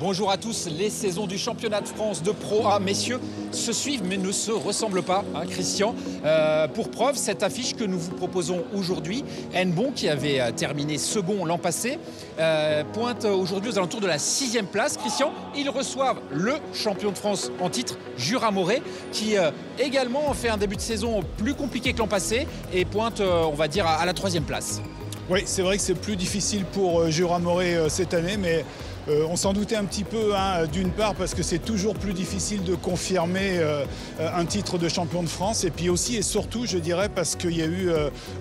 Bonjour à tous, les saisons du championnat de France de Pro A, messieurs, se suivent mais ne se ressemblent pas, hein, Christian. Pour preuve, cette affiche que nous vous proposons aujourd'hui, Hennebont, qui avait terminé second l'an passé, pointe aujourd'hui aux alentours de la 6e place. Christian, ils reçoivent le champion de France en titre, Jura-Moret, qui également fait un début de saison plus compliqué que l'an passé et pointe, on va dire, à la 3e place. Oui, c'est vrai que c'est plus difficile pour Jura-Moret cette année, mais on s'en doutait un petit peu, hein, d'une part parce que c'est toujours plus difficile de confirmer un titre de champion de France, et puis aussi et surtout, je dirais, parce qu'il y a eu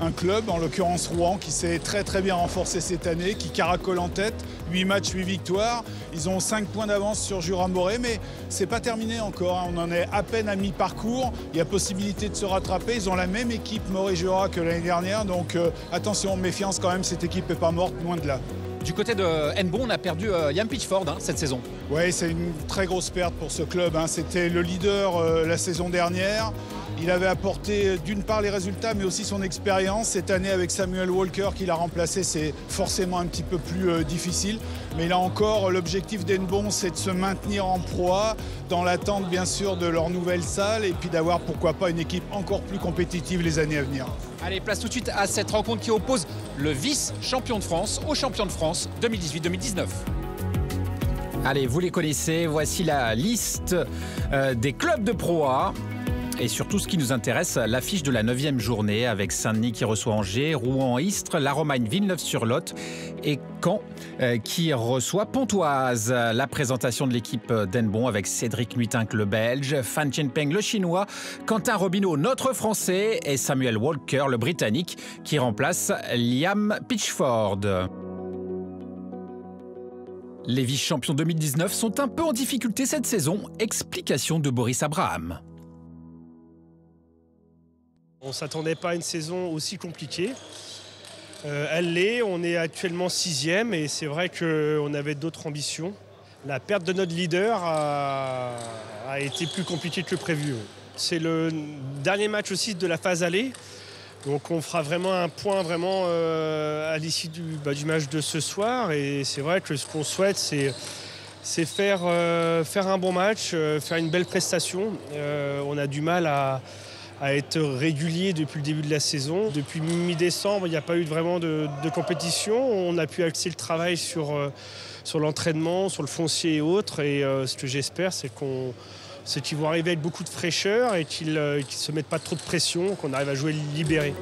un club, en l'occurrence Rouen, qui s'est très bien renforcé cette année, qui caracole en tête, 8 matchs, 8 victoires. Ils ont 5 points d'avance sur Jura-Moret, mais c'est pas terminé encore, hein. On en est à peine à mi-parcours, il y a possibilité de se rattraper. Ils ont la même équipe Moret-Jura que l'année dernière, donc attention, méfiance quand même, cette équipe n'est pas morte, loin de là. Du côté de Hennebont, on a perdu Ian Pitchford, hein, cette saison. Oui, c'est une très grosse perte pour ce club, hein. C'était le leader la saison dernière. Il avait apporté d'une part les résultats, mais aussi son expérience. Cette année, avec Samuel Walker qui l'a remplacé, c'est forcément un petit peu plus difficile. Mais là encore, l'objectif d'Hennebont, c'est de se maintenir en proie, dans l'attente bien sûr de leur nouvelle salle, et puis d'avoir pourquoi pas une équipe encore plus compétitive les années à venir. Allez, place tout de suite à cette rencontre qui oppose le vice-champion de France au champion de France 2018-2019. Allez, vous les connaissez, voici la liste des clubs de Pro A. Et surtout, ce qui nous intéresse, l'affiche de la 9e journée avec Saint-Denis qui reçoit Angers, Rouen-Istres, La Romagne, Villeneuve-sur-Lot et Caen qui reçoit Pontoise. La présentation de l'équipe d'Hennebont avec Cédric Nuitinck, le Belge, Fan Chenpeng, le Chinois, Quentin Robineau, notre Français, et Samuel Walker, le Britannique, qui remplace Liam Pitchford. Les vice-champions 2019 sont un peu en difficulté cette saison. Explication de Boris Abraham. On ne s'attendait pas à une saison aussi compliquée. Elle l'est, on est actuellement 6e et c'est vrai qu'on avait d'autres ambitions. La perte de notre leader a été plus compliquée que le prévu. C'est le dernier match aussi de la phase aller. Donc on fera vraiment un point à l'issue du match de ce soir. Et c'est vrai que ce qu'on souhaite, c'est faire un bon match, faire une belle prestation. On a du mal à être régulier depuis le début de la saison. Depuis mi-décembre, il n'y a pas eu vraiment de compétition. On a pu axer le travail sur l'entraînement, sur le foncier et autres. Et ce que j'espère, c'est qu'ils vont arriver avec beaucoup de fraîcheur et qu'ils ne se mettent pas trop de pression, qu'on arrive à jouer libéré.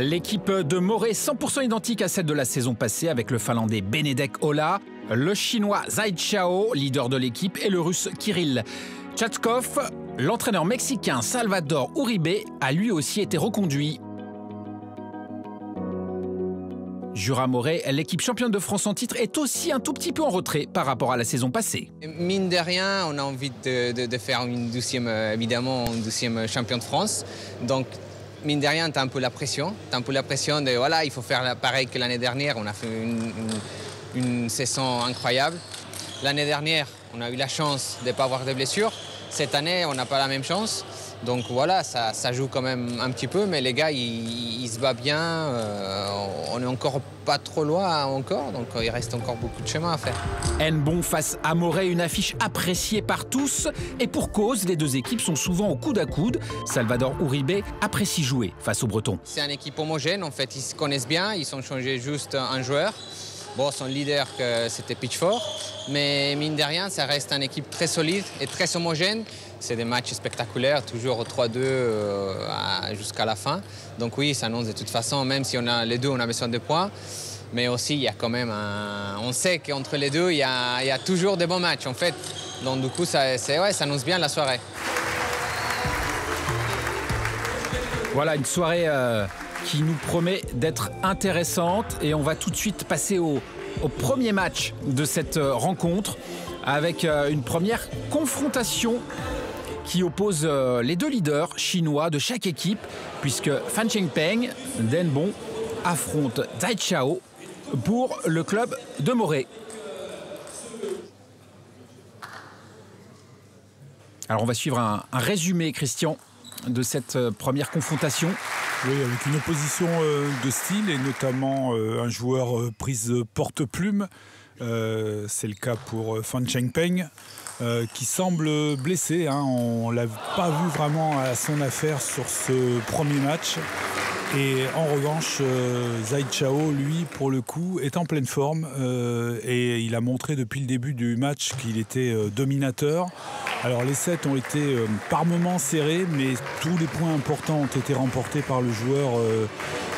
L'équipe de Moret, 100% identique à celle de la saison passée, avec le Finlandais Benedek Ola, le Chinois Zai Chao, leader de l'équipe, et le Russe Kirill Tchatchkov. L'entraîneur mexicain Salvador Uribe a lui aussi été reconduit. Jura-Moret, l'équipe championne de France en titre, est aussi un tout petit peu en retrait par rapport à la saison passée. Mine de rien, on a envie de faire une 12e champion de France. Donc, mine de rien, tu as un peu la pression. Tu as un peu la pression de, voilà, il faut faire pareil que l'année dernière. On a fait une saison incroyable. L'année dernière, on a eu la chance de ne pas avoir de blessures. Cette année, on n'a pas la même chance. Donc voilà, ça joue quand même un petit peu, mais les gars, ils se battent bien. On n'est encore pas trop loin encore, donc il reste encore beaucoup de chemin à faire. Hennebont face à Moret, une affiche appréciée par tous. Et pour cause, les deux équipes sont souvent au coude à coude. Salvador Uribe apprécie jouer face aux Bretons. C'est une équipe homogène, en fait, ils se connaissent bien. Ils ont changé juste un joueur. Bon, son leader, c'était Pitchford. Mais mine de rien, ça reste une équipe très solide et très homogène. C'est des matchs spectaculaires, toujours 3-2 jusqu'à la fin. Donc oui, ça annonce de toute façon, même si les deux, on a besoin de points. Mais aussi, il y a quand même on sait qu'entre les deux, il y a toujours des bons matchs, en fait. Donc du coup, ça annonce bien la soirée. Voilà, une soirée qui nous promet d'être intéressante. Et on va tout de suite passer au premier match de cette rencontre, avec une première confrontation qui oppose les deux leaders chinois de chaque équipe, puisque Fan Chenpeng d'Hennebont affronte Zai Chao pour le club de Moret. Alors on va suivre un résumé, Christian, de cette première confrontation. Oui, avec une opposition de style et notamment un joueur prise porte-plume C'est le cas pour Fan Chengpeng, qui semble blessé. On ne l'a pas vu vraiment à son affaire sur ce premier match. Et en revanche, Zhai Chao, lui, pour le coup, est en pleine forme. Et il a montré depuis le début du match qu'il était dominateur. Alors les sets ont été par moments serrés, mais tous les points importants ont été remportés par le joueur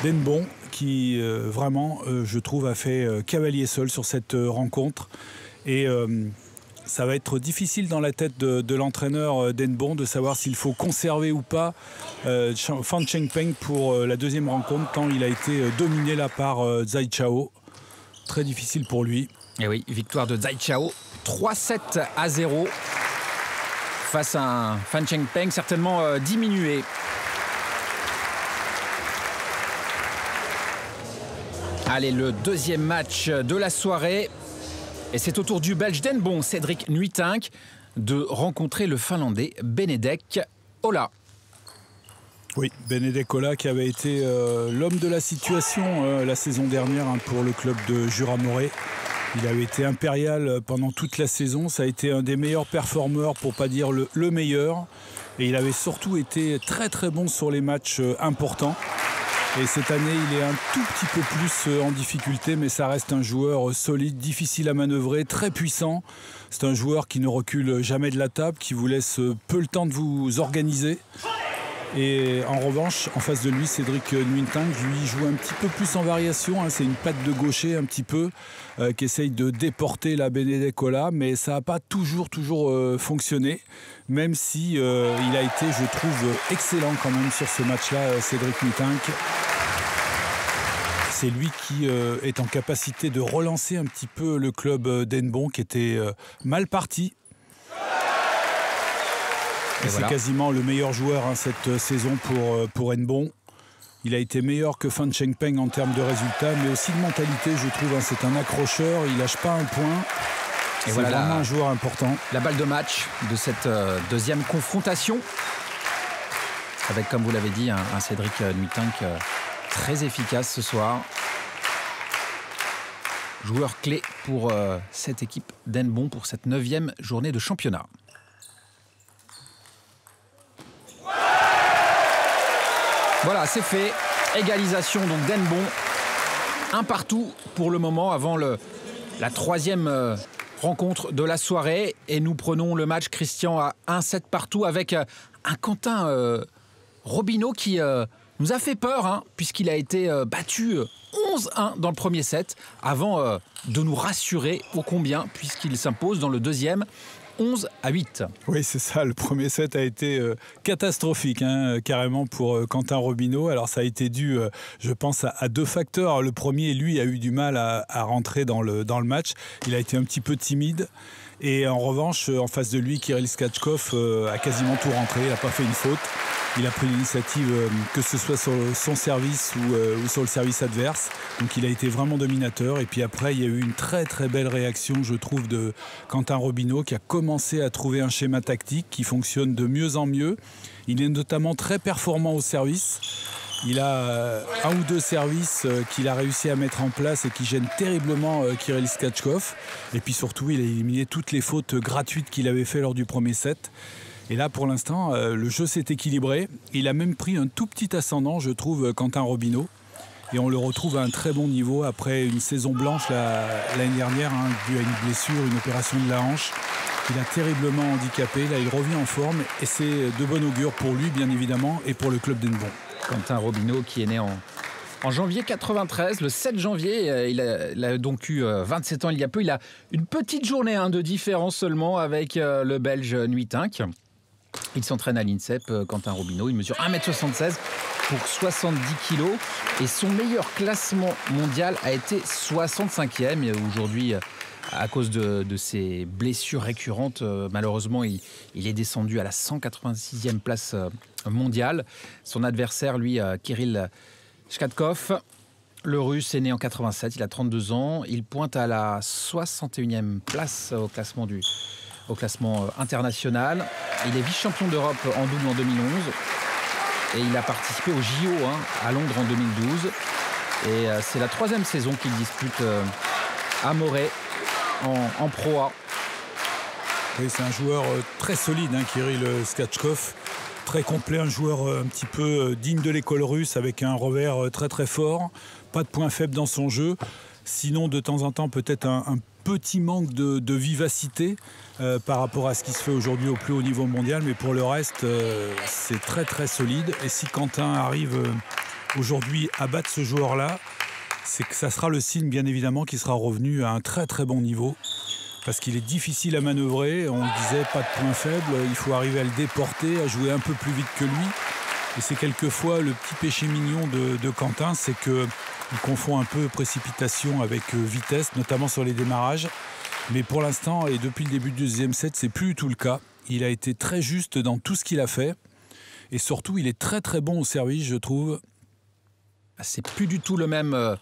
Denbong, qui vraiment, je trouve, a fait cavalier seul sur cette rencontre. Et ça va être difficile dans la tête de l'entraîneur Denbong de savoir s'il faut conserver ou pas Fan Chengpeng pour la deuxième rencontre, tant il a été dominé là par Zhai Chao. Très difficile pour lui. Et oui, victoire de Zhai Chao, 3-7-0 face à un Fan Chengpeng certainement diminué. Allez, le deuxième match de la soirée. Et c'est au tour du Belge Denbong, Cédric Nuitink, de rencontrer le Finlandais Benedek Ola. Oui, Benedek Ola qui avait été l'homme de la situation la saison dernière pour le club de Jura-Morée. Il avait été impérial pendant toute la saison. Ça a été un des meilleurs performeurs, pour ne pas dire le meilleur. Et il avait surtout été très très bon sur les matchs importants. Et cette année, il est un tout petit peu plus en difficulté, mais ça reste un joueur solide, difficile à manœuvrer, très puissant. C'est un joueur qui ne recule jamais de la table, qui vous laisse peu le temps de vous organiser. Et en revanche, en face de lui, Cédric Nuitink, lui joue un petit peu plus en variation. C'est une patte de gaucher un petit peu qui essaye de déporter la Benedek Ola, mais ça n'a pas toujours fonctionné. Même si il a été, je trouve, excellent quand même sur ce match-là, Cédric Nuitink. C'est lui qui est en capacité de relancer un petit peu le club Denbong qui était mal parti. Et c'est quasiment le meilleur joueur cette saison pour Denbong. Il a été meilleur que Fan Chengpeng en termes de résultats, mais aussi de mentalité, je trouve. C'est un accrocheur, il lâche pas un point. C'est vraiment un joueur important. La balle de match de cette deuxième confrontation. Avec, comme vous l'avez dit, un Cédric Nuitink très efficace ce soir. Joueur clé pour cette équipe Denbong pour cette 9e journée de championnat. Voilà, c'est fait. Égalisation donc Denbong. Un partout pour le moment avant la 3e rencontre de la soirée. Et nous prenons le match, Christian, à 1-7 partout avec un Quentin Robineau qui nous a fait peur puisqu'il a été battu 11-1 dans le premier set avant de nous rassurer ô combien puisqu'il s'impose dans le deuxième 11-8. Oui, c'est ça. Le premier set a été catastrophique, carrément, pour Quentin Robineau. Alors, ça a été dû, je pense, à deux facteurs. Le premier, lui, a eu du mal à rentrer dans le match. Il a été un petit peu timide. Et en revanche, en face de lui, Kirill Skatchkov a quasiment tout rentré. Il n'a pas fait une faute. Il a pris l'initiative, que ce soit sur son service ou sur le service adverse. Donc il a été vraiment dominateur. Et puis après, il y a eu une très très belle réaction, je trouve, de Quentin Robineau qui a commencé à trouver un schéma tactique qui fonctionne de mieux en mieux. Il est notamment très performant au service. Il a un ou deux services qu'il a réussi à mettre en place et qui gênent terriblement Kirill Skatchkov. Et puis surtout, il a éliminé toutes les fautes gratuites qu'il avait fait lors du premier set. Et là, pour l'instant, le jeu s'est équilibré. Il a même pris un tout petit ascendant, je trouve, Quentin Robineau. Et on le retrouve à un très bon niveau après une saison blanche l'année dernière, due à une blessure, une opération de la hanche. Il a terriblement handicapé. Là, il revient en forme et c'est de bon augure pour lui, bien évidemment, et pour le club Denbong. Quentin Robineau qui est né en janvier 93, le 7 janvier, il a donc eu 27 ans il y a peu. Il a une petite journée de différence seulement avec le Belge Nuitink. Il s'entraîne à l'INSEP, Quentin Robineau. Il mesure 1m76 pour 70 kg. Et son meilleur classement mondial a été 65e. Et aujourd'hui, à cause de ses blessures récurrentes, malheureusement, il est descendu à la 186e place mondiale. Son adversaire, lui, Kirill Skatchkov, le Russe, est né en 87. Il a 32 ans. Il pointe à la 61e place au classement international. Il est vice-champion d'Europe en double en 2011 et il a participé au JO à Londres en 2012 et c'est la 3e saison qu'il dispute à Morée en Pro A. Oui, c'est un joueur très solide, hein, Kirill Skatchkov. Très complet, un joueur un petit peu digne de l'école russe avec un revers très très fort. Pas de point faible dans son jeu. Sinon, de temps en temps, peut-être un petit manque de vivacité par rapport à ce qui se fait aujourd'hui au plus haut niveau mondial. Mais pour le reste, c'est très très solide. Et si Quentin arrive aujourd'hui à battre ce joueur-là, c'est que ça sera le signe, bien évidemment, qu'il sera revenu à un très très bon niveau. Parce qu'il est difficile à manœuvrer. On le disait, pas de point faible. Il faut arriver à le déporter, à jouer un peu plus vite que lui. Et c'est quelquefois le petit péché mignon de Quentin, c'est qu'il confond un peu précipitation avec vitesse, notamment sur les démarrages. Mais pour l'instant, et depuis le début du deuxième set, c'est plus du tout le cas. Il a été très juste dans tout ce qu'il a fait. Et surtout, il est très très bon au service, je trouve. C'est plus du tout le même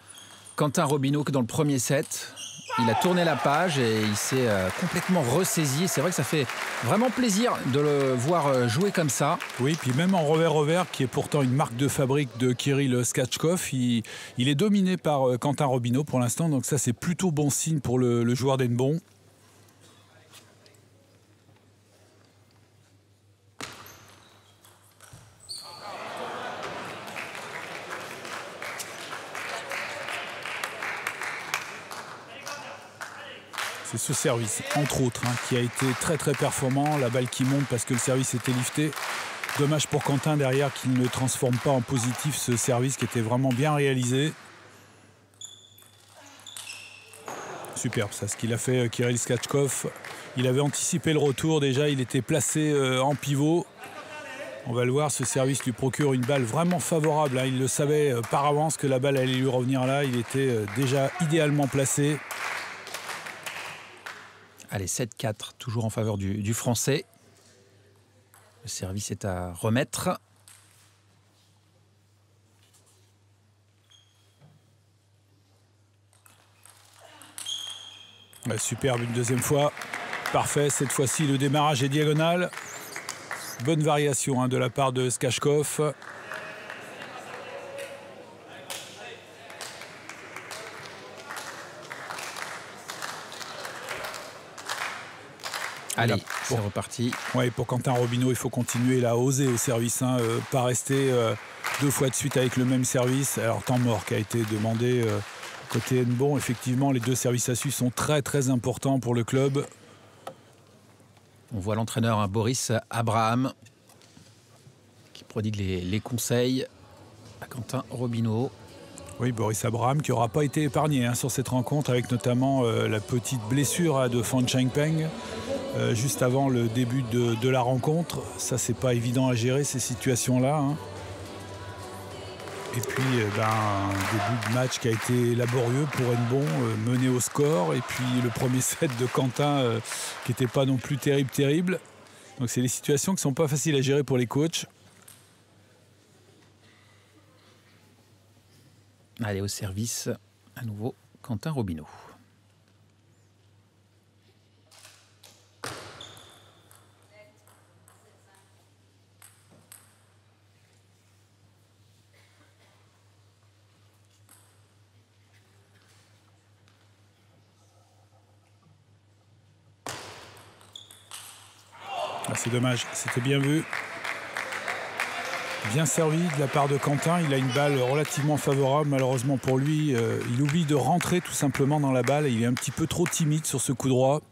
Quentin Robineau que dans le premier set. Il a tourné la page et il s'est complètement ressaisi. C'est vrai que ça fait vraiment plaisir de le voir jouer comme ça. Oui, puis même en revers, qui est pourtant une marque de fabrique de Kirill Skatchkov, il est dominé par Quentin Robineau pour l'instant. Donc ça, c'est plutôt bon signe pour le joueur d'Henbon. C'est ce service, entre autres, hein, qui a été très très performant. La balle qui monte parce que le service était lifté. Dommage pour Quentin derrière qu'il ne transforme pas en positif ce service qui était vraiment bien réalisé. Superbe, ça, ce qu'il a fait Kirill Skatchkov. Il avait anticipé le retour déjà, il était placé en pivot. On va le voir, ce service lui procure une balle vraiment favorable, hein. Il le savait par avance que la balle allait lui revenir là. Il était déjà idéalement placé. Allez, 7-4, toujours en faveur du Français. Le service est à remettre. Ouais, superbe, une deuxième fois. Parfait, cette fois-ci le démarrage est diagonal. Bonne variation, hein, de la part de Skatchkov. Allez, c'est reparti. Ouais, pour Quentin Robineau, il faut continuer là, oser au service, hein, pas rester deux fois de suite avec le même service. Alors, temps mort qui a été demandé côté Henbon. Effectivement, les deux services à suivre sont très très importants pour le club. On voit l'entraîneur, hein, Boris Abraham, qui prodigue les conseils à Quentin Robineau. Oui, Boris Abraham qui n'aura pas été épargné, hein, sur cette rencontre, avec notamment la petite blessure, hein, de Fan Chengpeng. Juste avant le début de la rencontre. Ça, c'est pas évident à gérer, ces situations-là, hein. Et puis, un début de match qui a été laborieux pour Henbon, mené au score. Et puis, le premier set de Quentin qui n'était pas non plus terrible. Donc, c'est des situations qui ne sont pas faciles à gérer pour les coachs. Allez, au service, à nouveau, Quentin Robineau. Ah, c'est dommage, c'était bien vu. Bien servi de la part de Quentin. Il a une balle relativement favorable. Malheureusement pour lui, il oublie de rentrer tout simplement dans la balle. Il est un petit peu trop timide sur ce coup droit.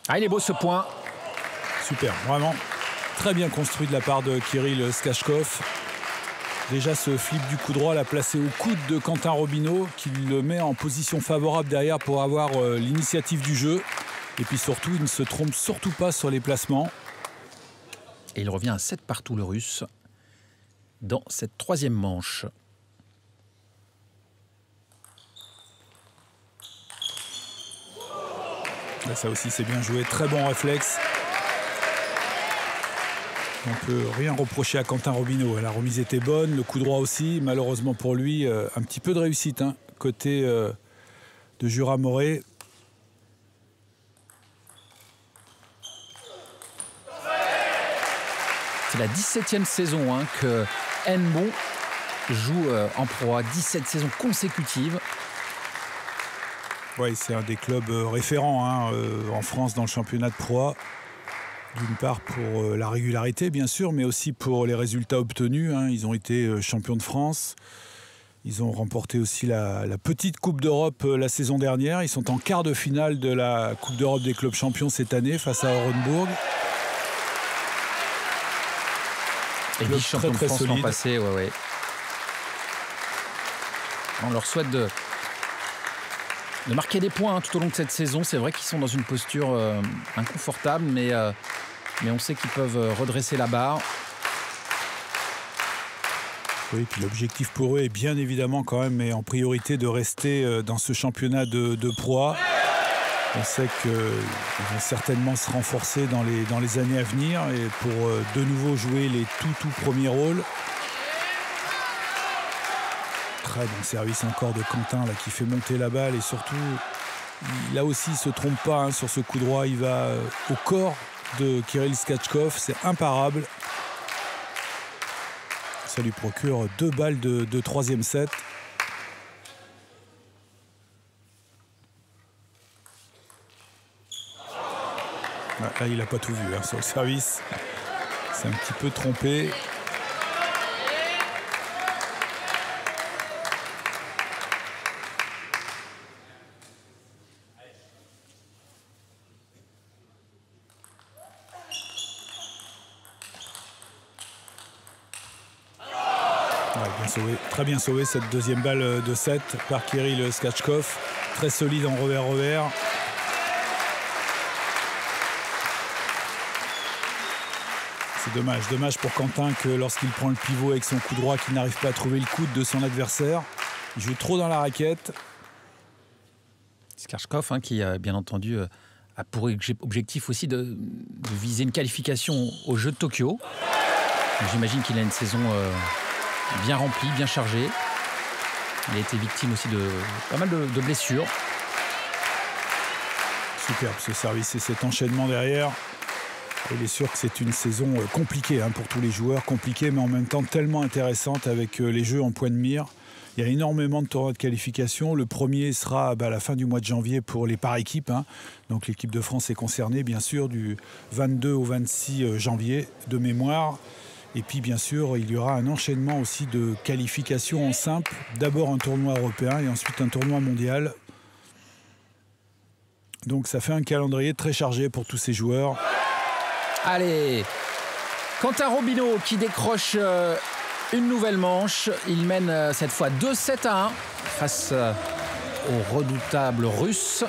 Ah, il est beau ce point. Super, vraiment très bien construit de la part de Kirill Skatchkov. Déjà, ce flip du coup droit l'a placé au coude de Quentin Robineau, qui le met en position favorable derrière pour avoir l'initiative du jeu. Et puis surtout, il ne se trompe surtout pas sur les placements. Et il revient à 7 partout, le Russe, dans cette troisième manche. Là, ça aussi, c'est bien joué. Très bon réflexe. On ne peut rien reprocher à Quentin Robineau. La remise était bonne, le coup droit aussi. Malheureusement pour lui, un petit peu de réussite, hein, côté de Jura Moré. la 17e saison que Nbon joue en Pro A, 17 saisons consécutives. Oui, c'est un des clubs référents en France dans le championnat de Pro A. D'une part pour la régularité, bien sûr, mais aussi pour les résultats obtenus. Ils ont été champions de France. Ils ont remporté aussi la petite Coupe d'Europe la saison dernière. Ils sont en quart de finale de la Coupe d'Europe des clubs champions cette année face à Orenbourg. Et vice-champion de France l'an passé, ouais. On leur souhaite de marquer des points tout au long de cette saison. C'est vrai qu'ils sont dans une posture inconfortable, mais on sait qu'ils peuvent redresser la barre. Oui, puis l'objectif pour eux est bien évidemment quand même, mais en priorité, de rester dans ce championnat de Pro A. On sait qu'ils vont certainement se renforcer dans les années à venir et pour de nouveau jouer les tout premiers rôles. Très bon service encore de Quentin là, qui fait monter la balle et surtout, là aussi, il ne se trompe pas sur ce coup droit. Il va au corps de Kirill Skatchkov, c'est imparable. Ça lui procure 2 balles de troisième set. Là, il n'a pas tout vu sur le service. C'est un petit peu trompé. Sauvé, très bien sauvé cette deuxième balle de 7 par Kirill Skatchkov. Très solide en revers-revers. C'est dommage pour Quentin que lorsqu'il prend le pivot avec son coup droit, qu'il n'arrive pas à trouver le coude de son adversaire. Il joue trop dans la raquette. Skatchkov qui bien entendu a pour objectif aussi de viser une qualification aux Jeux de Tokyo. J'imagine qu'il a une saison bien rempli, bien chargé. Il a été victime aussi de pas mal de blessures. Superbe ce service et cet enchaînement derrière. Il est sûr que c'est une saison compliquée pour tous les joueurs, compliquée mais en même temps tellement intéressante avec les jeux en point de mire. Il y a énormément de tournois de qualification. Le premier sera à la fin du mois de janvier pour les par équipes. Donc l'équipe de France est concernée bien sûr du 22 au 26 janvier de mémoire. Et puis bien sûr, il y aura un enchaînement aussi de qualifications en simple. D'abord un tournoi européen et ensuite un tournoi mondial. Donc ça fait un calendrier très chargé pour tous ces joueurs. Allez, Quentin Robineau qui décroche une nouvelle manche. Il mène cette fois 2-7-1 face au redoutable russe.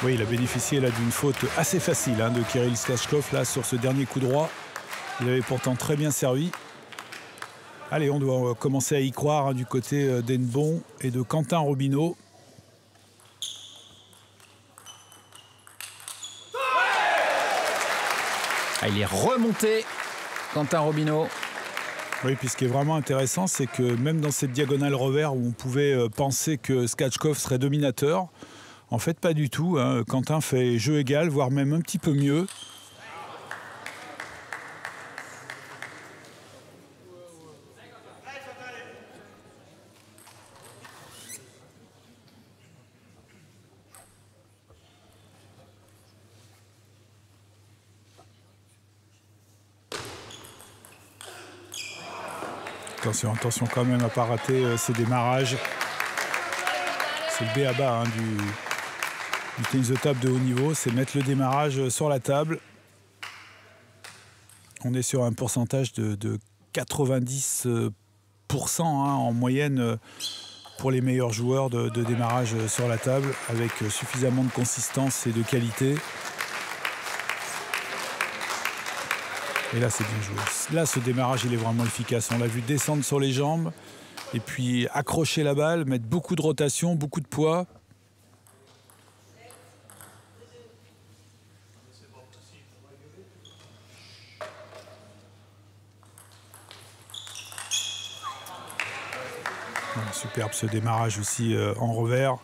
Oui, il a bénéficié là d'une faute assez facile de Kirill Skatchkov là sur ce dernier coup droit. Il avait pourtant très bien servi. Allez, on doit commencer à y croire du côté d'Nbon et de Quentin Robineau. Il est remonté, Quentin Robineau. Oui, puis ce qui est vraiment intéressant, c'est que même dans cette diagonale revers où on pouvait penser que Skatchkov serait dominateur, en fait, pas du tout. Quentin fait jeu égal, voire même un petit peu mieux. Attention quand même à ne pas rater ces démarrages. C'est le b.a.-ba du tennis de table de haut niveau, c'est mettre le démarrage sur la table. On est sur un pourcentage de 90% en moyenne pour les meilleurs joueurs de démarrage sur la table, avec suffisamment de consistance et de qualité. Et là, c'est bien joué. Là, ce démarrage, il est vraiment efficace. On l'a vu descendre sur les jambes et puis accrocher la balle, mettre beaucoup de rotation, beaucoup de poids. Voilà, superbe ce démarrage aussi en revers.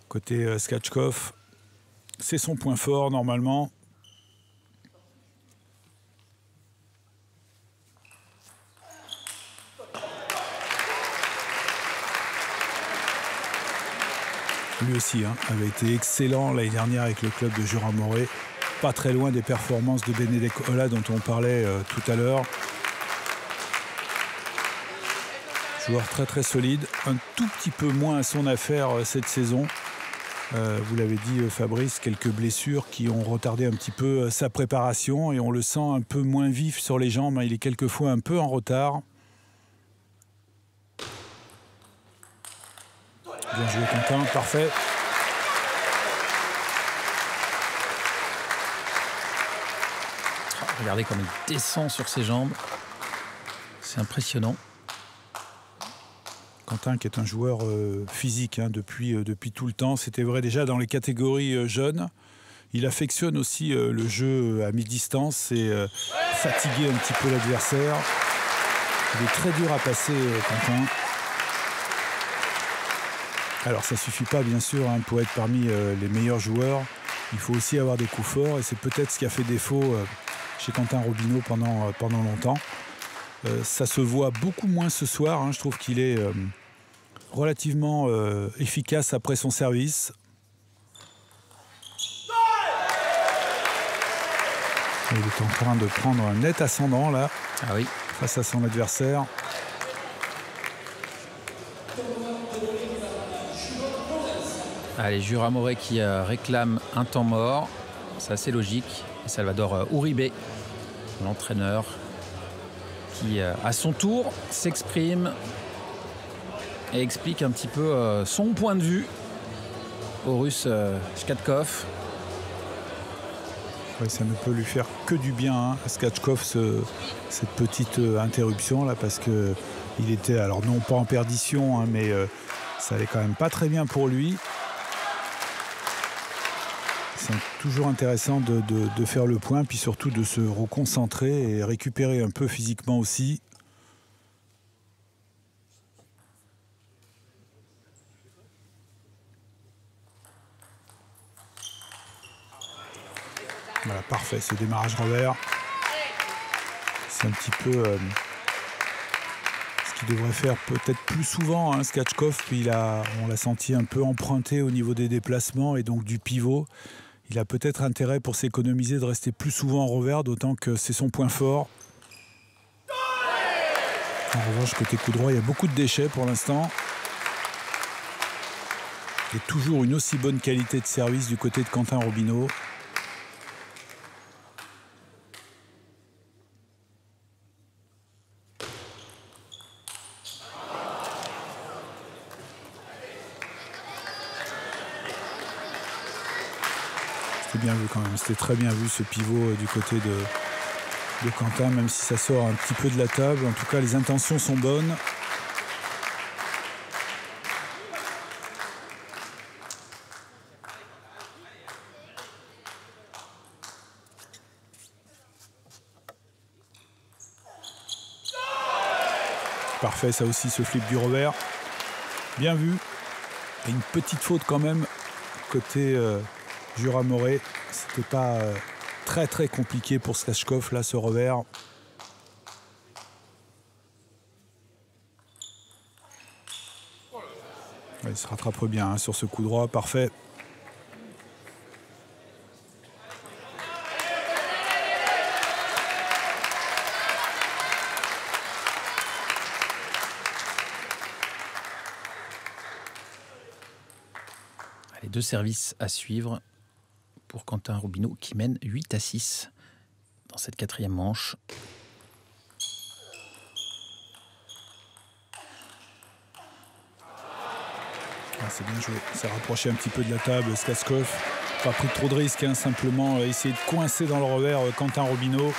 Côté Skatchkov, c'est son point fort normalement. lui aussi avait été excellent l'année dernière avec le club de Jura-Morée. Pas très loin des performances de Benedek Ola dont on parlait tout à l'heure. Joueur très très solide, un tout petit peu moins à son affaire cette saison. Vous l'avez dit Fabrice, quelques blessures qui ont retardé un petit peu sa préparation et on le sent un peu moins vif sur les jambes, il est quelquefois un peu en retard. Bien joué Quentin, parfait. Regardez comme il descend sur ses jambes. C'est impressionnant. Quentin qui est un joueur physique depuis tout le temps. C'était vrai déjà dans les catégories jeunes. Il affectionne aussi le jeu à mi-distance et fatiguer un petit peu l'adversaire. Il est très dur à passer, Quentin. Alors ça ne suffit pas bien sûr pour être parmi les meilleurs joueurs. Il faut aussi avoir des coups forts et c'est peut-être ce qui a fait défaut chez Quentin Robineau pendant longtemps. Ça se voit beaucoup moins ce soir. Je trouve qu'il est relativement efficace après son service. Il est en train de prendre un net ascendant là, face à son adversaire. Allez, Jura-Morée qui réclame un temps mort. C'est assez logique. Et Salvador Uribe, l'entraîneur, qui à son tour s'exprime et explique un petit peu son point de vue au Russe Skachkov. Ouais, ça ne peut lui faire que du bien à Skachkov, cette petite interruption là, parce que il était, alors non pas en perdition, mais ça allait quand même pas très bien pour lui. C'est toujours intéressant de faire le point, puis surtout de se reconcentrer et récupérer un peu physiquement aussi. Voilà, parfait, ce démarrage revers. C'est un petit peu ce qu'il devrait faire peut-être plus souvent, Skachkov. Puis on l'a senti un peu emprunté au niveau des déplacements et donc du pivot. Il a peut-être intérêt pour s'économiser de rester plus souvent en revers, d'autant que c'est son point fort. En revanche, côté coup droit, il y a beaucoup de déchets pour l'instant. Et toujours une aussi bonne qualité de service du côté de Quentin Robineau. C'était bien vu quand même, c'était très bien vu ce pivot du côté de Quentin, même si ça sort un petit peu de la table. En tout cas, les intentions sont bonnes. Parfait, ça aussi, ce flip du revers. Bien vu. Et une petite faute quand même côté Jura-Morée. C'était pas très très compliqué pour Skachkov là, ce revers. Ouais, il se rattrape bien sur ce coup droit, parfait. Les deux services à suivre pour Quentin Robineau qui mène 8-6 dans cette quatrième manche. C'est bien joué, ça rapprochait un petit peu de la table Skachkov. Pas pris trop de risques, simplement essayer de coincer dans le revers Quentin Robineau.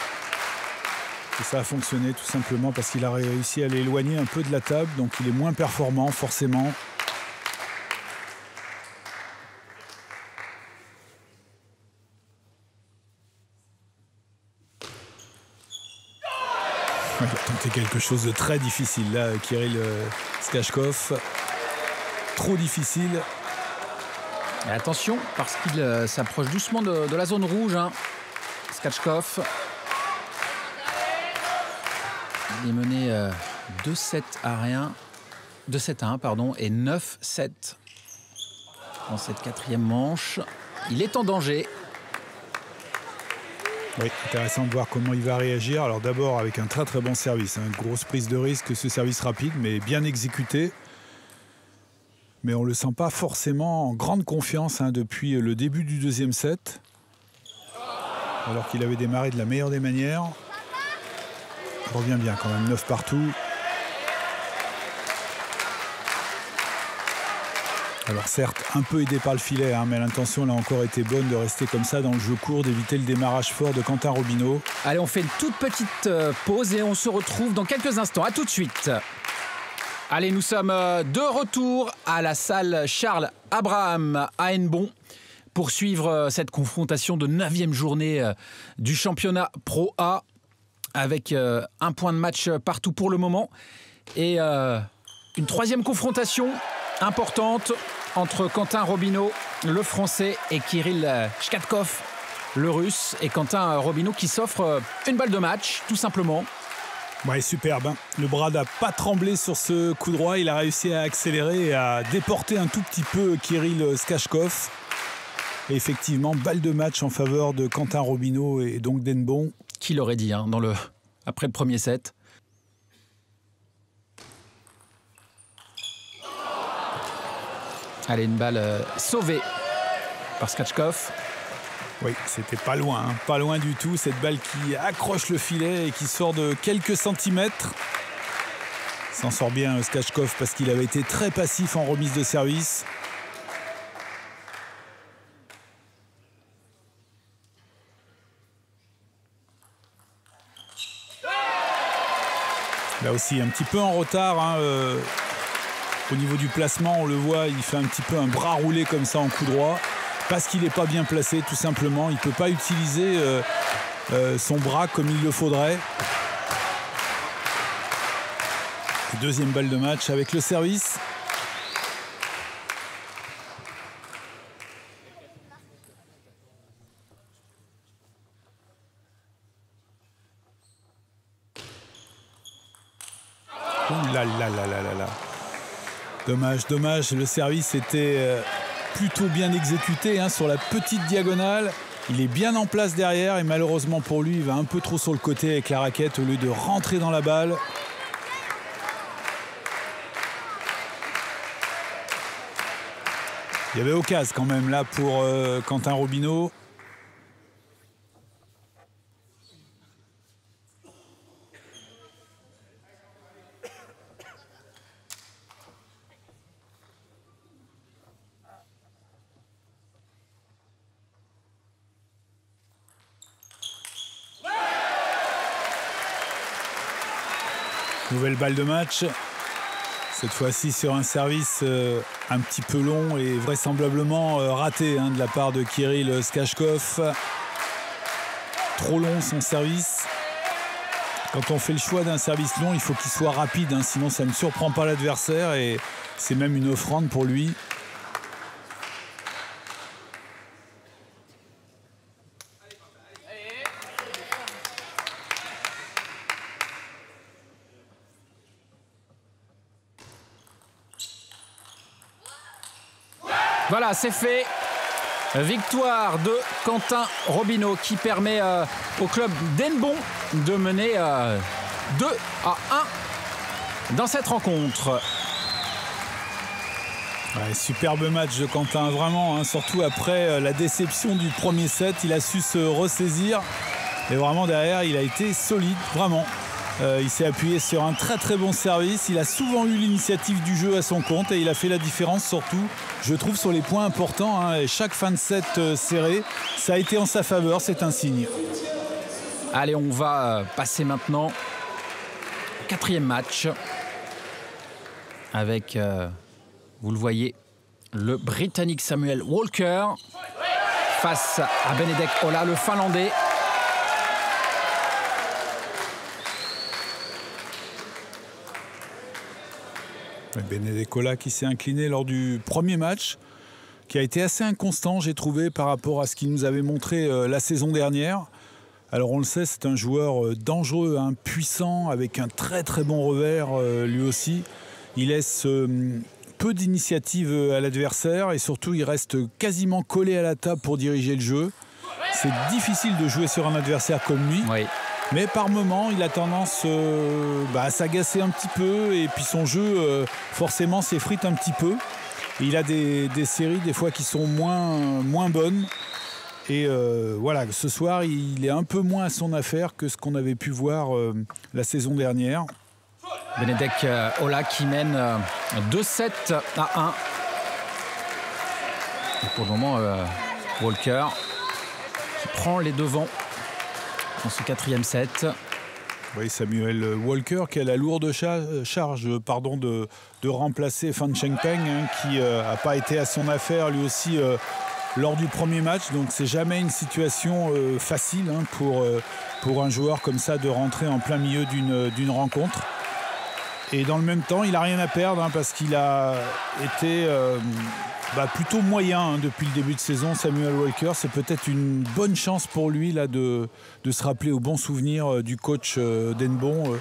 Et ça a fonctionné tout simplement parce qu'il a réussi à l'éloigner un peu de la table, donc il est moins performant forcément. Il a tenté quelque chose de très difficile là, Kirill Skachkov. Trop difficile. Et attention, parce qu'il s'approche doucement de la zone rouge, Skachkov. Il est mené 2-7 à 1, 2-7 à 1, pardon, et 9-7 dans cette 4e manche. Il est en danger. Oui, intéressant de voir comment il va réagir. Alors d'abord avec un très très bon service, hein. Grosse prise de risque, ce service rapide, mais bien exécuté. Mais on ne le sent pas forcément en grande confiance, hein, depuis le début du 2e set. Alors qu'il avait démarré de la meilleure des manières. Il revient bien quand même, 9 partout. Alors certes, un peu aidé par le filet, hein, mais l'intention a encore été bonne de rester comme ça dans le jeu court, d'éviter le démarrage fort de Quentin Robineau. Allez, on fait une toute petite pause et on se retrouve dans quelques instants. A tout de suite. Allez, nous sommes de retour à la salle Charles Abraham à Hennebont pour suivre cette confrontation de 9e journée du championnat Pro A avec un point de match partout pour le moment et une 3e confrontation importante entre Quentin Robineau, le français, et Kirill Shkatkov, le russe. Et Quentin Robineau qui s'offre une balle de match, tout simplement. Ouais, superbe, hein. Le bras n'a pas tremblé sur ce coup droit. Il a réussi à accélérer et à déporter un tout petit peu Kirill Shkatkov. Et effectivement, balle de match en faveur de Quentin Robineau et donc d'Hennebont. Qui l'aurait dit, hein, après le premier set. Allez, une balle sauvée par Shkatkov. Oui, c'était pas loin, hein, pas loin du tout. Cette balle qui accroche le filet et qui sort de quelques centimètres. S'en sort bien Shkatkov parce qu'il avait été très passif en remise de service. Là aussi, un petit peu en retard, hein, au niveau du placement, on le voit, il fait un petit peu un bras roulé comme ça en coup droit. Parce qu'il n'est pas bien placé, tout simplement. Il ne peut pas utiliser son bras comme il le faudrait. Deuxième balle de match avec le service. Ouh là là là là là là. Dommage, dommage. Le service était plutôt bien exécuté, hein, sur la petite diagonale. Il est bien en place derrière et malheureusement pour lui, il va un peu trop sur le côté avec la raquette au lieu de rentrer dans la balle. Il y avait occasion quand même là pour Quentin Robineau. Nouvelle balle de match, cette fois-ci sur un service un petit peu long et vraisemblablement raté, hein, de la part de Kirill Shkatkov. Trop long son service. Quand on fait le choix d'un service long, il faut qu'il soit rapide, hein, sinon ça ne surprend pas l'adversaire et c'est même une offrande pour lui. Voilà, c'est fait. Victoire de Quentin Robineau qui permet au club d'Hennebont de mener 2-1 dans cette rencontre. Ouais, superbe match de Quentin, vraiment, hein, surtout après la déception du premier set. Il a su se ressaisir et vraiment derrière, il a été solide, vraiment. Il s'est appuyé sur un très très bon service. Il a souvent eu l'initiative du jeu à son compte et il a fait la différence surtout, je trouve, sur les points importants, hein. Et chaque fin de set serré, ça a été en sa faveur, c'est un signe. Allez, on va passer maintenant au 4e match avec, vous le voyez, le Britannique Samuel Walker face à Benedek Ola, le Finlandais. Benedek Ola qui s'est incliné lors du premier match, qui a été assez inconstant, j'ai trouvé, par rapport à ce qu'il nous avait montré la saison dernière. Alors on le sait, c'est un joueur dangereux, hein, puissant, avec un très très bon revers lui aussi. Il laisse peu d'initiative à l'adversaire et surtout il reste quasiment collé à la table pour diriger le jeu. C'est difficile de jouer sur un adversaire comme lui. Oui. Mais par moments, il a tendance à s'agacer un petit peu et puis son jeu forcément s'effrite un petit peu. Et il a des séries des fois qui sont moins bonnes. Et voilà, ce soir, il est un peu moins à son affaire que ce qu'on avait pu voir la saison dernière. Benedek Ola qui mène 2-7 à 1. Et pour le moment, Walker qui prend les devants dans ce 4e set. Oui, Samuel Walker qui a la lourde charge de remplacer Fan Chengpeng qui n'a pas été à son affaire lui aussi lors du premier match. Donc c'est jamais une situation facile pour un joueur comme ça de rentrer en plein milieu d'une rencontre. Et dans le même temps, il n'a rien à perdre parce qu'il a été plutôt moyen depuis le début de saison. Samuel Walker, c'est peut-être une bonne chance pour lui là, de se rappeler au bon souvenir du coach Denbon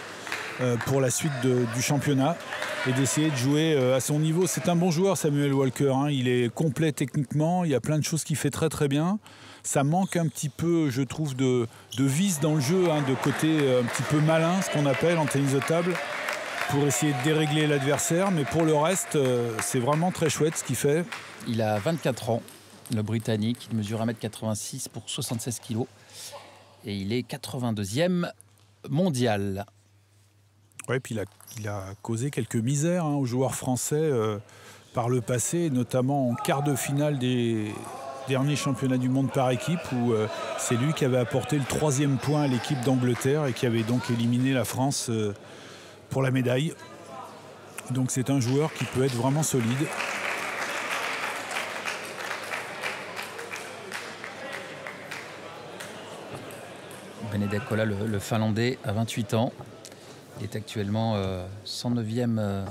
pour la suite du championnat et d'essayer de jouer à son niveau. C'est un bon joueur, Samuel Walker. Il est complet techniquement, il y a plein de choses qu'il fait très très bien. Ça manque un petit peu, je trouve, de vice dans le jeu, de côté un petit peu malin, ce qu'on appelle en tennis de table, pour essayer de dérégler l'adversaire, mais pour le reste, c'est vraiment très chouette ce qu'il fait. Il a 24 ans, le Britannique, il mesure 1m86 pour 76 kg et il est 82e mondial. Oui, puis il a causé quelques misères aux joueurs français par le passé, notamment en quart de finale des derniers championnats du monde par équipe, où c'est lui qui avait apporté le 3e point à l'équipe d'Angleterre et qui avait donc éliminé la France pour la médaille. Donc c'est un joueur qui peut être vraiment solide. Benedek Ola, le Finlandais, à 28 ans. Il est actuellement 109e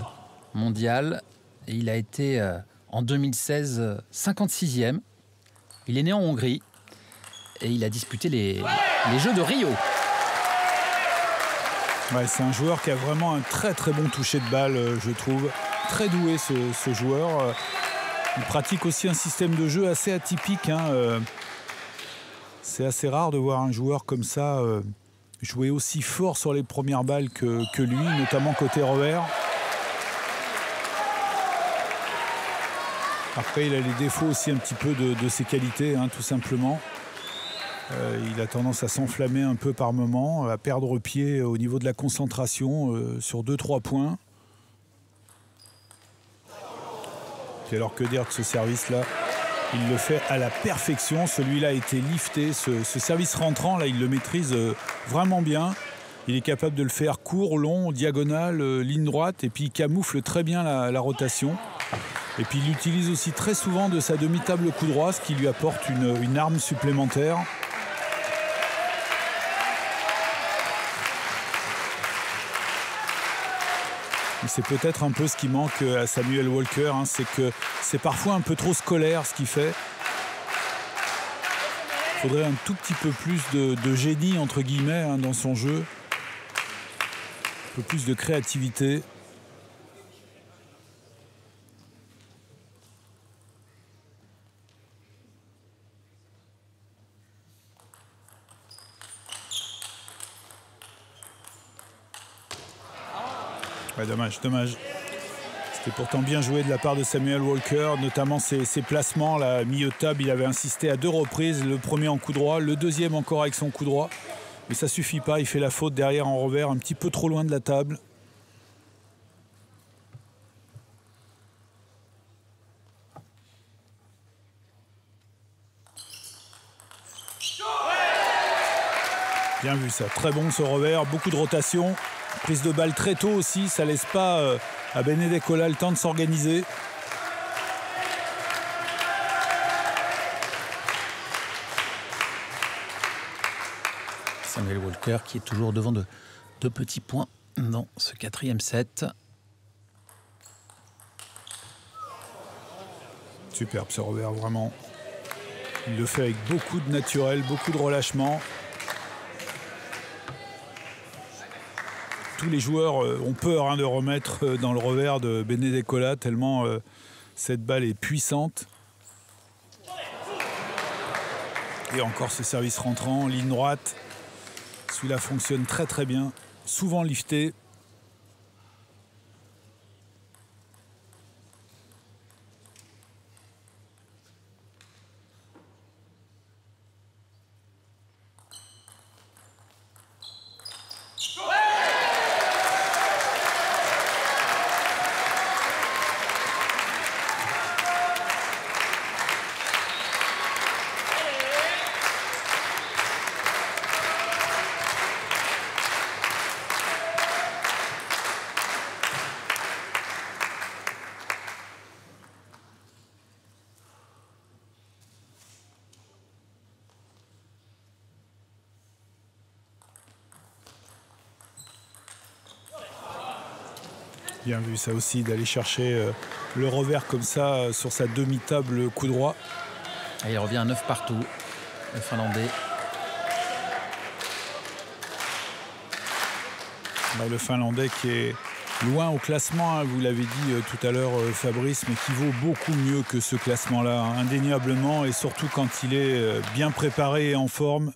mondial. Et il a été en 2016 56e. Il est né en Hongrie. Et il a disputé les Jeux de Rio. Ouais, c'est un joueur qui a vraiment un très très bon toucher de balle, je trouve. Très doué ce joueur. Il pratique aussi un système de jeu assez atypique. C'est assez rare de voir un joueur comme ça jouer aussi fort sur les premières balles que lui, notamment côté revers. Après, il a les défauts aussi un petit peu de ses qualités, tout simplement. Il a tendance à s'enflammer un peu par moment, à perdre pied au niveau de la concentration sur 2-3 points. Et alors que dire de ce service-là? Il le fait à la perfection. Celui-là a été lifté. Ce service rentrant, là, il le maîtrise vraiment bien. Il est capable de le faire court, long, diagonale, ligne droite. Et puis il camoufle très bien la rotation. Et puis il utilise aussi très souvent de sa demi-table coup droit, ce qui lui apporte une arme supplémentaire. C'est peut-être un peu ce qui manque à Samuel Walker, c'est que c'est parfois un peu trop scolaire ce qu'il fait. Il faudrait un tout petit peu plus de génie, entre guillemets, dans son jeu. Un peu plus de créativité. Ouais, dommage. C'était pourtant bien joué de la part de Samuel Walker, notamment ses placements, là, milieu de table. Il avait insisté à 2 reprises, le premier en coup droit, le deuxième encore avec son coup droit. Mais ça suffit pas, il fait la faute derrière en revers, un petit peu trop loin de la table. Bien vu ça, très bon ce revers, beaucoup de rotation. Prise de balle très tôt aussi, ça laisse pas à Benedek Ola le temps de s'organiser. Samuel Walker qui est toujours devant de 2 petits points dans ce 4e set. Superbe ce revers, vraiment. Il le fait avec beaucoup de naturel, beaucoup de relâchement. tous les joueurs ont peur de remettre dans le revers de Benedekola, tellement cette balle est puissante. Et encore ce service rentrant, ligne droite. Celui-là fonctionne très très bien, souvent lifté. Bien vu ça aussi, d'aller chercher le revers comme ça sur sa demi-table coup droit. Et il revient à 9 partout, le Finlandais. Là, le Finlandais qui est loin au classement, hein, vous l'avez dit tout à l'heure Fabrice, mais qui vaut beaucoup mieux que ce classement-là, hein, indéniablement, et surtout quand il est bien préparé et en forme.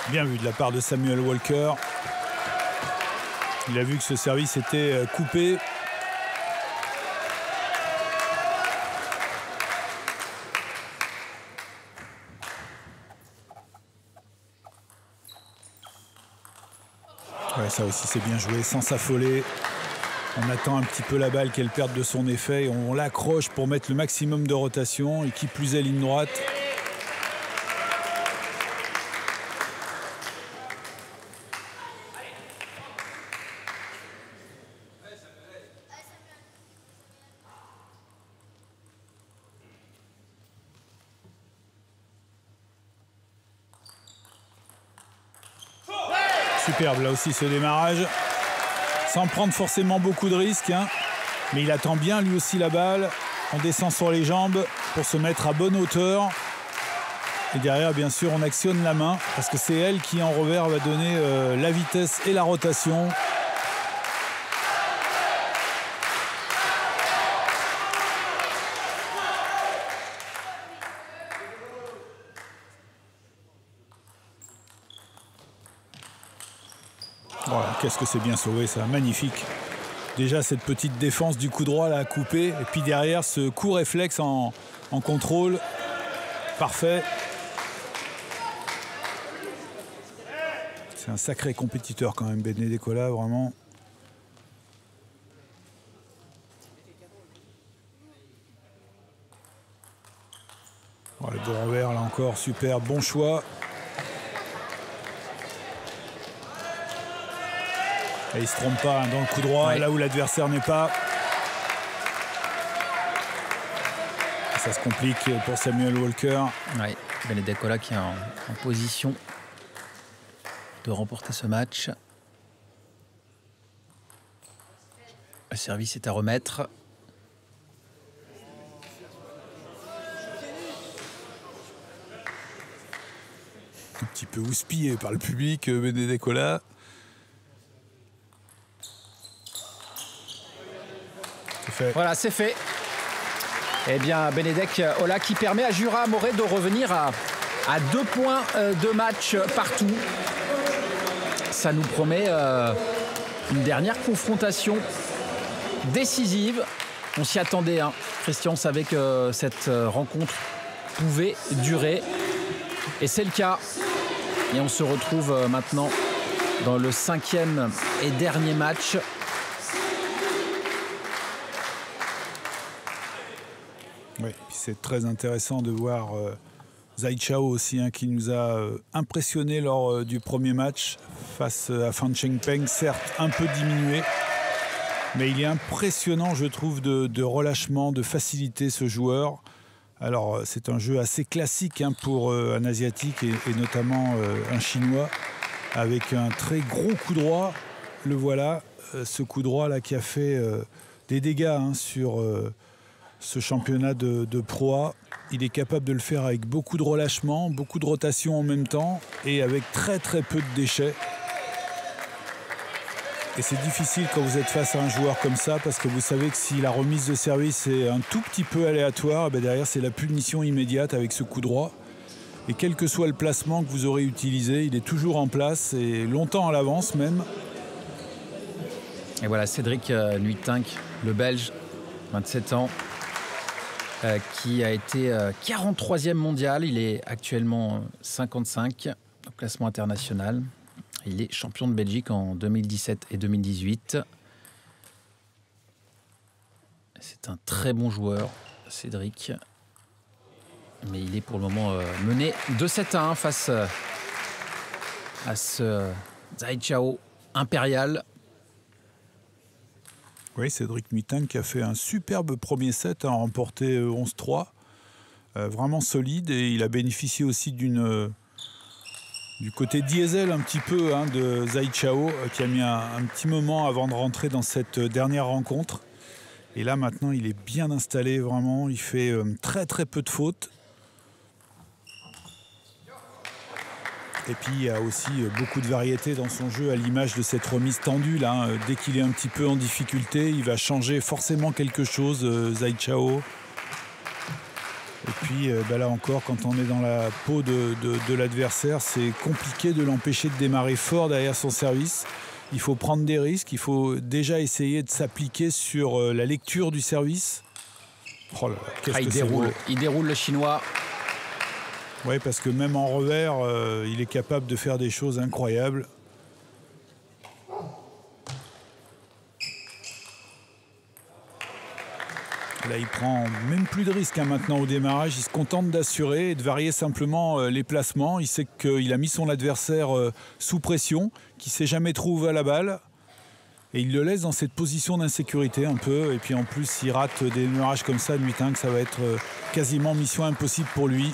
Bien vu de la part de Samuel Walker. Il a vu que ce service était coupé. Ouais, ça aussi c'est bien joué, sans s'affoler. On attend un petit peu la balle qu'elle perde de son effet et on l'accroche pour mettre le maximum de rotation et qui plus est ligne droite. Superbe là aussi ce démarrage, sans prendre forcément beaucoup de risques, hein. Mais il attend bien lui aussi la balle, on descend sur les jambes pour se mettre à bonne hauteur. Et derrière bien sûr on actionne la main, parce que c'est elle qui en revers va donner la vitesse et la rotation. Voilà, qu'est-ce que c'est bien sauvé ça, magnifique. Déjà cette petite défense du coup droit là à couper, et puis derrière ce coup réflexe en contrôle, parfait. C'est un sacré compétiteur quand même Benedekola, vraiment. Voilà, le bon revers là encore, super, bon choix. Et il ne se trompe pas hein, dans le coup droit, ouais. Là où l'adversaire n'est pas. Ça se complique pour Samuel Walker. Oui, Benedekola qui est en position de remporter ce match. Le service est à remettre. Un petit peu houspillé par le public, Benedekola. Voilà, c'est fait. Eh bien, Benedekola qui permet à Jura Moré de revenir à 2 points de match partout. Ça nous promet une dernière confrontation décisive. On s'y attendait, hein. Christian savait que cette rencontre pouvait durer. Et c'est le cas. Et on se retrouve maintenant dans le 5e et dernier match. Oui, c'est très intéressant de voir Zhai Chao aussi, hein, qui nous a impressionné lors du premier match face à Fan Chengpeng, certes un peu diminué, mais il est impressionnant, je trouve, de relâchement, de facilité, ce joueur. Alors, c'est un jeu assez classique hein, pour un Asiatique et notamment un Chinois, avec un très gros coup droit. Le voilà, ce coup droit là qui a fait des dégâts hein, sur ce championnat de proie. Il est capable de le faire avec beaucoup de relâchement, beaucoup de rotation en même temps et avec très peu de déchets. Et c'est difficile quand vous êtes face à un joueur comme ça parce que vous savez que si la remise de service est un tout petit peu aléatoire, ben derrière c'est la punition immédiate avec ce coup droit. Et quel que soit le placement que vous aurez utilisé, il est toujours en place et longtemps à l'avance même. Et voilà Cédric Nuitink, le Belge, 27 ans, qui a été 43e mondial. Il est actuellement 55 au classement international. Il est champion de Belgique en 2017 et 2018. C'est un très bon joueur, Cédric. Mais il est pour le moment mené 2-7-1 face à ce Zhai Chao impérial. Oui, Cédric Nuitink qui a fait un superbe premier set, a remporté 11-3. Vraiment solide et il a bénéficié aussi du côté diesel un petit peu de Zhai Chao qui a mis un petit moment avant de rentrer dans cette dernière rencontre. Et là maintenant il est bien installé vraiment, il fait très peu de fautes. Et puis il y a aussi beaucoup de variété dans son jeu à l'image de cette remise tendue là. Dès qu'il est un petit peu en difficulté, il va changer forcément quelque chose, Zhai Chao. Et puis là encore, quand on est dans la peau de l'adversaire, c'est compliqué de l'empêcher de démarrer fort derrière son service. Il faut prendre des risques, il faut déjà essayer de s'appliquer sur la lecture du service. Oh là là, qu'est-ce que c'est beau. Il déroule le Chinois. Oui, parce que même en revers, il est capable de faire des choses incroyables. Là, il prend même plus de risques maintenant au démarrage. Il se contente d'assurer et de varier simplement les placements. Il sait qu'il a mis son adversaire sous pression, qu'il ne sait jamais trop où va la balle. Et il le laisse dans cette position d'insécurité un peu. Et puis en plus, s'il rate des démarrages comme ça, Nuitink, ça va être quasiment mission impossible pour lui.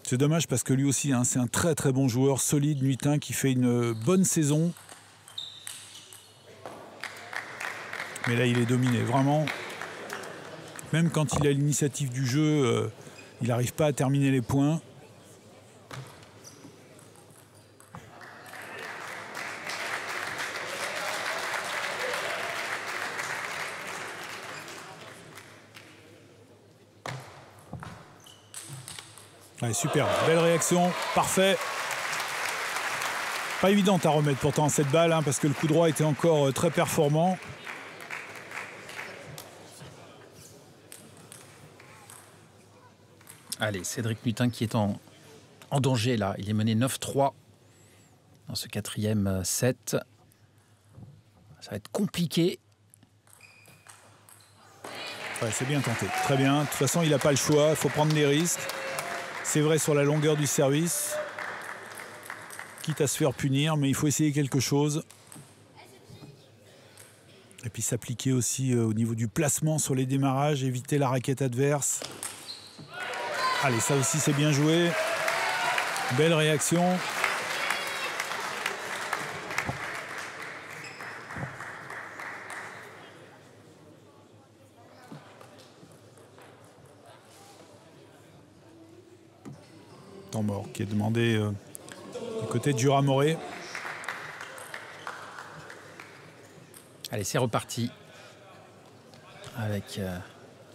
C'est dommage parce que lui aussi, c'est un très bon joueur, solide, Nuitink, qui fait une bonne saison. Mais là, il est dominé, vraiment. Même quand il a l'initiative du jeu, il n'arrive pas à terminer les points. Ouais, super, belle réaction, parfait. Pas évidente à remettre pourtant cette balle, parce que le coup droit était encore très performant. Allez, Cédric Nuitink qui est en danger là. Il est mené 9-3 dans ce quatrième set. Ça va être compliqué. Ouais, c'est bien tenté, très bien. De toute façon, il n'a pas le choix, il faut prendre des risques. C'est vrai sur la longueur du service, quitte à se faire punir, mais il faut essayer quelque chose. Et puis s'appliquer aussi au niveau du placement sur les démarrages, éviter la raquette adverse. Allez, ça aussi c'est bien joué. Belle réaction. Temps mort qui est demandé du côté de Juramoré. Allez, c'est reparti avec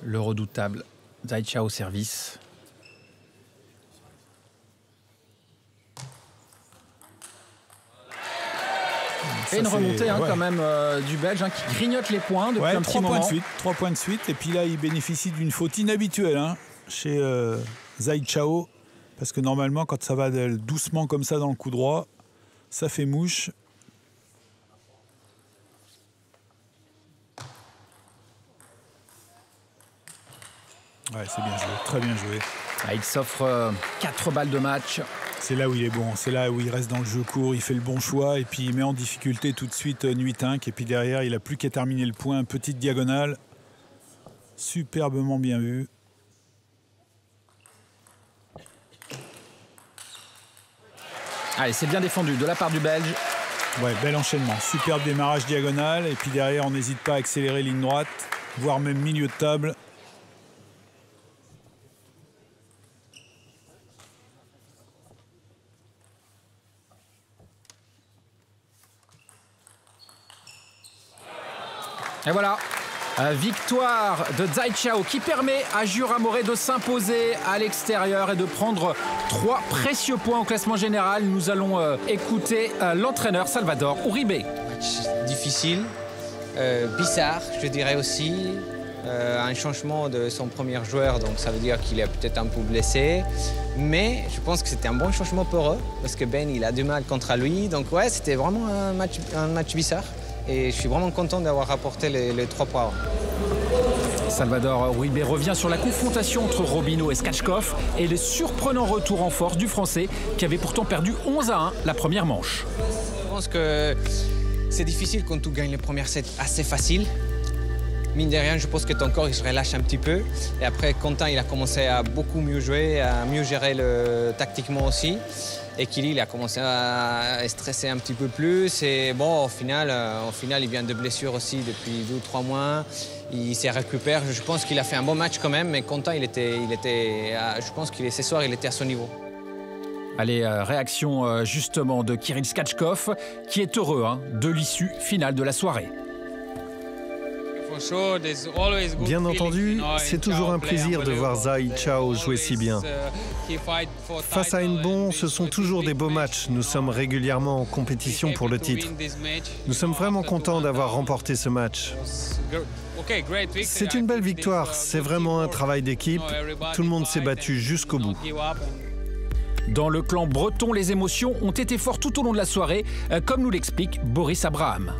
le redoutable Zhai Chao au service. Et une remontée quand même du Belge qui grignote les points depuis un petit moment. 3 points de suite. Et puis là, il bénéficie d'une faute inhabituelle chez Zhai Chao. Parce que normalement, quand ça va doucement comme ça dans le coup droit, ça fait mouche. Ouais, c'est bien joué, très bien joué. Il s'offre 4 balles de match. C'est là où il est bon, c'est là où il reste dans le jeu court, il fait le bon choix et puis il met en difficulté tout de suite Nuitink. Et puis derrière, il n'a plus qu'à terminer le point, petite diagonale. Superbement bien vu. Allez, c'est bien défendu de la part du Belge. Ouais, bel enchaînement, superbe démarrage diagonal. Et puis derrière, on n'hésite pas à accélérer ligne droite. voire même milieu de table. Et voilà, victoire de Zhai Qiao qui permet à Jura Moré de s'imposer à l'extérieur et de prendre 3 précieux points au classement général. Nous allons écouter l'entraîneur Salvador Uribe. Match difficile, bizarre, je dirais aussi. Un changement de son premier joueur, donc ça veut dire qu'il est peut-être un peu blessé. Mais je pense que c'était un bon changement pour eux, parce que Ben, il a du mal contre lui. Donc ouais, c'était vraiment un match bizarre. Et je suis vraiment content d'avoir rapporté les 3 points. Salvador Uribe revient sur la confrontation entre Robinho et Skachkov et le surprenant retour en force du Français qui avait pourtant perdu 11-1 la première manche. Je pense que c'est difficile quand tu gagnes les premières sets assez facile. Mine de rien, je pense que ton corps il se relâche un petit peu. Et après, Quentin, il a commencé à beaucoup mieux jouer, à mieux gérer tactiquement aussi. Et Kili, il a commencé à stresser un petit peu plus. Et bon, au final, il vient de blessure aussi depuis 2 ou 3 mois. Il s'est récupéré. Je pense qu'il a fait un bon match quand même. Mais Quentin, je pense que ce soir, il était à son niveau. Allez, réaction justement de Kirill Skachkov, qui est heureux de l'issue finale de la soirée. Bien entendu, c'est toujours un plaisir de voir Zhai Qiao jouer si bien. Face à Nbon, ce sont toujours des beaux matchs. Nous sommes régulièrement en compétition pour le titre. Nous sommes vraiment contents d'avoir remporté ce match. C'est une belle victoire, c'est vraiment un travail d'équipe. Tout le monde s'est battu jusqu'au bout. Dans le clan breton, les émotions ont été fortes tout au long de la soirée, comme nous l'explique Boris Abraham.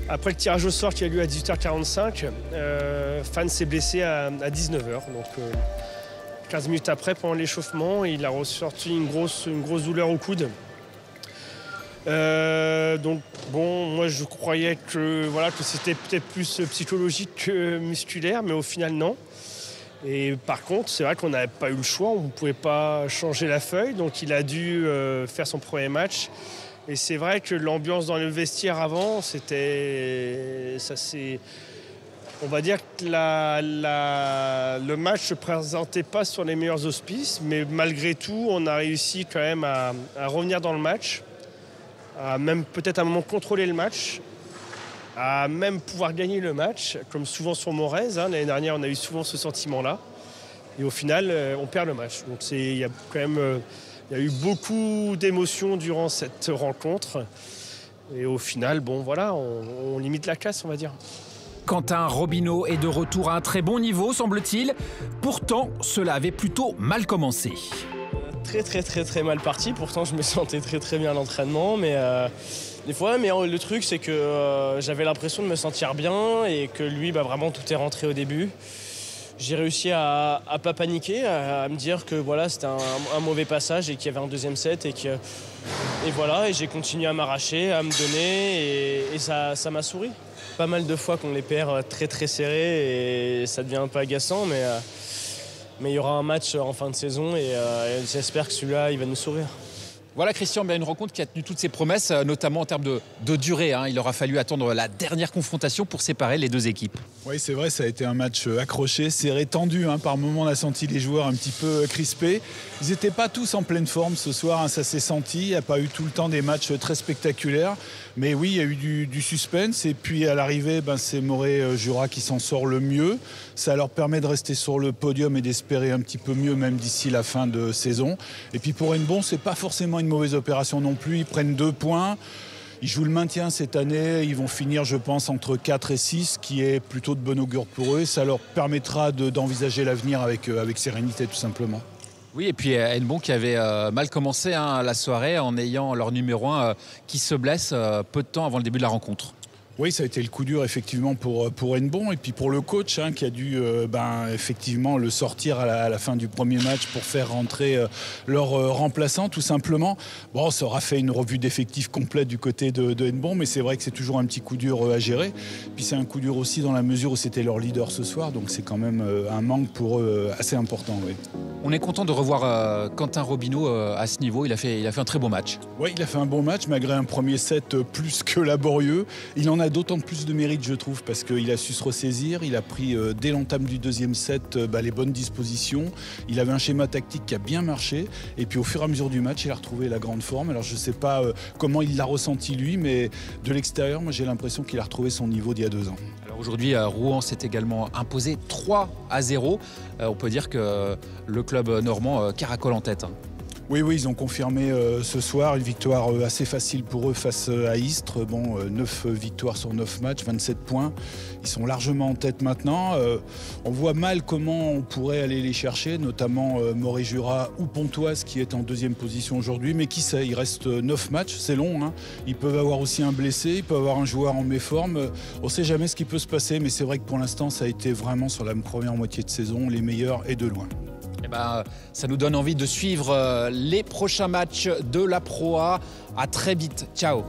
Après le tirage au sort qui a lieu à 18h45, Fan s'est blessé à 19h. Donc 15 minutes après, pendant l'échauffement, il a ressorti une grosse douleur au coude. Donc bon, moi je croyais que c'était peut-être plus psychologique que musculaire, mais au final non. Et par contre, c'est vrai qu'on n'avait pas eu le choix, on ne pouvait pas changer la feuille, donc il a dû faire son premier match. Et c'est vrai que l'ambiance dans le vestiaire avant, on va dire que le match ne se présentait pas sur les meilleurs auspices, mais malgré tout, on a réussi quand même à revenir dans le match, à même peut-être à un moment contrôler le match, à même pouvoir gagner le match, comme souvent sur Morez. L'année dernière, on a eu souvent ce sentiment-là. Et au final, on perd le match. Donc il y a quand même... Il y a eu beaucoup d'émotions durant cette rencontre. Et au final, bon voilà, on limite la casse, on va dire. Quentin Robinho est de retour à un très bon niveau, semble-t-il. Pourtant, cela avait plutôt mal commencé. Très mal parti. Pourtant, je me sentais très bien à l'entraînement. Mais des fois, le truc, c'est que j'avais l'impression de me sentir bien et que lui, vraiment, tout est rentré au début. J'ai réussi à pas paniquer, à me dire que voilà, c'était un mauvais passage et qu'il y avait un deuxième set et j'ai continué à m'arracher, à me donner et ça m'a souri. Pas mal de fois qu'on les perd très serrés et ça devient un peu agaçant, mais il y aura un match en fin de saison et j'espère que celui-là, il va nous sourire. Voilà Christian, une rencontre qui a tenu toutes ses promesses, notamment en termes de durée. Il aura fallu attendre la dernière confrontation pour séparer les 2 équipes. Oui, c'est vrai, ça a été un match accroché, serré, tendu. Par moments, on a senti les joueurs un petit peu crispés. Ils n'étaient pas tous en pleine forme ce soir, ça s'est senti. Il n'y a pas eu tout le temps des matchs très spectaculaires. Mais oui, il y a eu du suspense. Et puis à l'arrivée, c'est Moré-Jura qui s'en sort le mieux. Ça leur permet de rester sur le podium et d'espérer un petit peu mieux, même d'ici la fin de saison. Et puis pour Nbon, c'est pas forcément une mauvaise opération non plus. Ils prennent 2 points. Ils jouent le maintien cette année. Ils vont finir, je pense, entre 4 et 6, qui est plutôt de bon augure pour eux. Ça leur permettra d'envisager l'avenir avec sérénité, tout simplement. Oui, et puis Nbon qui avait mal commencé la soirée en ayant leur numéro 1 qui se blesse peu de temps avant le début de la rencontre. Oui, ça a été le coup dur effectivement pour Nbon et puis pour le coach qui a dû effectivement le sortir à la fin du premier match pour faire rentrer leur remplaçant tout simplement. Bon, ça aura fait une revue d'effectifs complète du côté de Nbon, mais c'est vrai que c'est toujours un petit coup dur à gérer. Puis c'est un coup dur aussi dans la mesure où c'était leur leader ce soir, donc c'est quand même un manque pour eux assez important. Oui. On est content de revoir Quentin Robineau à ce niveau. Il a fait un très beau match. Oui, il a fait un bon match malgré un premier set plus que laborieux. Il en a d'autant plus de mérite, je trouve, parce qu'il a su se ressaisir. Il a pris dès l'entame du deuxième set les bonnes dispositions. Il avait un schéma tactique qui a bien marché. Et puis au fur et à mesure du match, il a retrouvé la grande forme. Alors je ne sais pas comment il l'a ressenti lui, mais de l'extérieur, moi j'ai l'impression qu'il a retrouvé son niveau d'il y a 2 ans. Alors aujourd'hui, Rouen s'est également imposé 3-0. On peut dire que le club normand caracole en tête. Oui, ils ont confirmé ce soir une victoire assez facile pour eux face à Istres. 9 victoires sur 9 matchs, 27 points. Ils sont largement en tête maintenant. On voit mal comment on pourrait aller les chercher, notamment Moret-Jura ou Pontoise qui est en 2e position aujourd'hui. Mais qui sait, il reste 9 matchs, c'est long. Hein. Ils peuvent avoir aussi un blessé, ils peuvent avoir un joueur en méforme. On ne sait jamais ce qui peut se passer, mais c'est vrai que pour l'instant, ça a été vraiment sur la première moitié de saison les meilleurs et de loin. Ça nous donne envie de suivre les prochains matchs de la Pro A. À très vite. Ciao.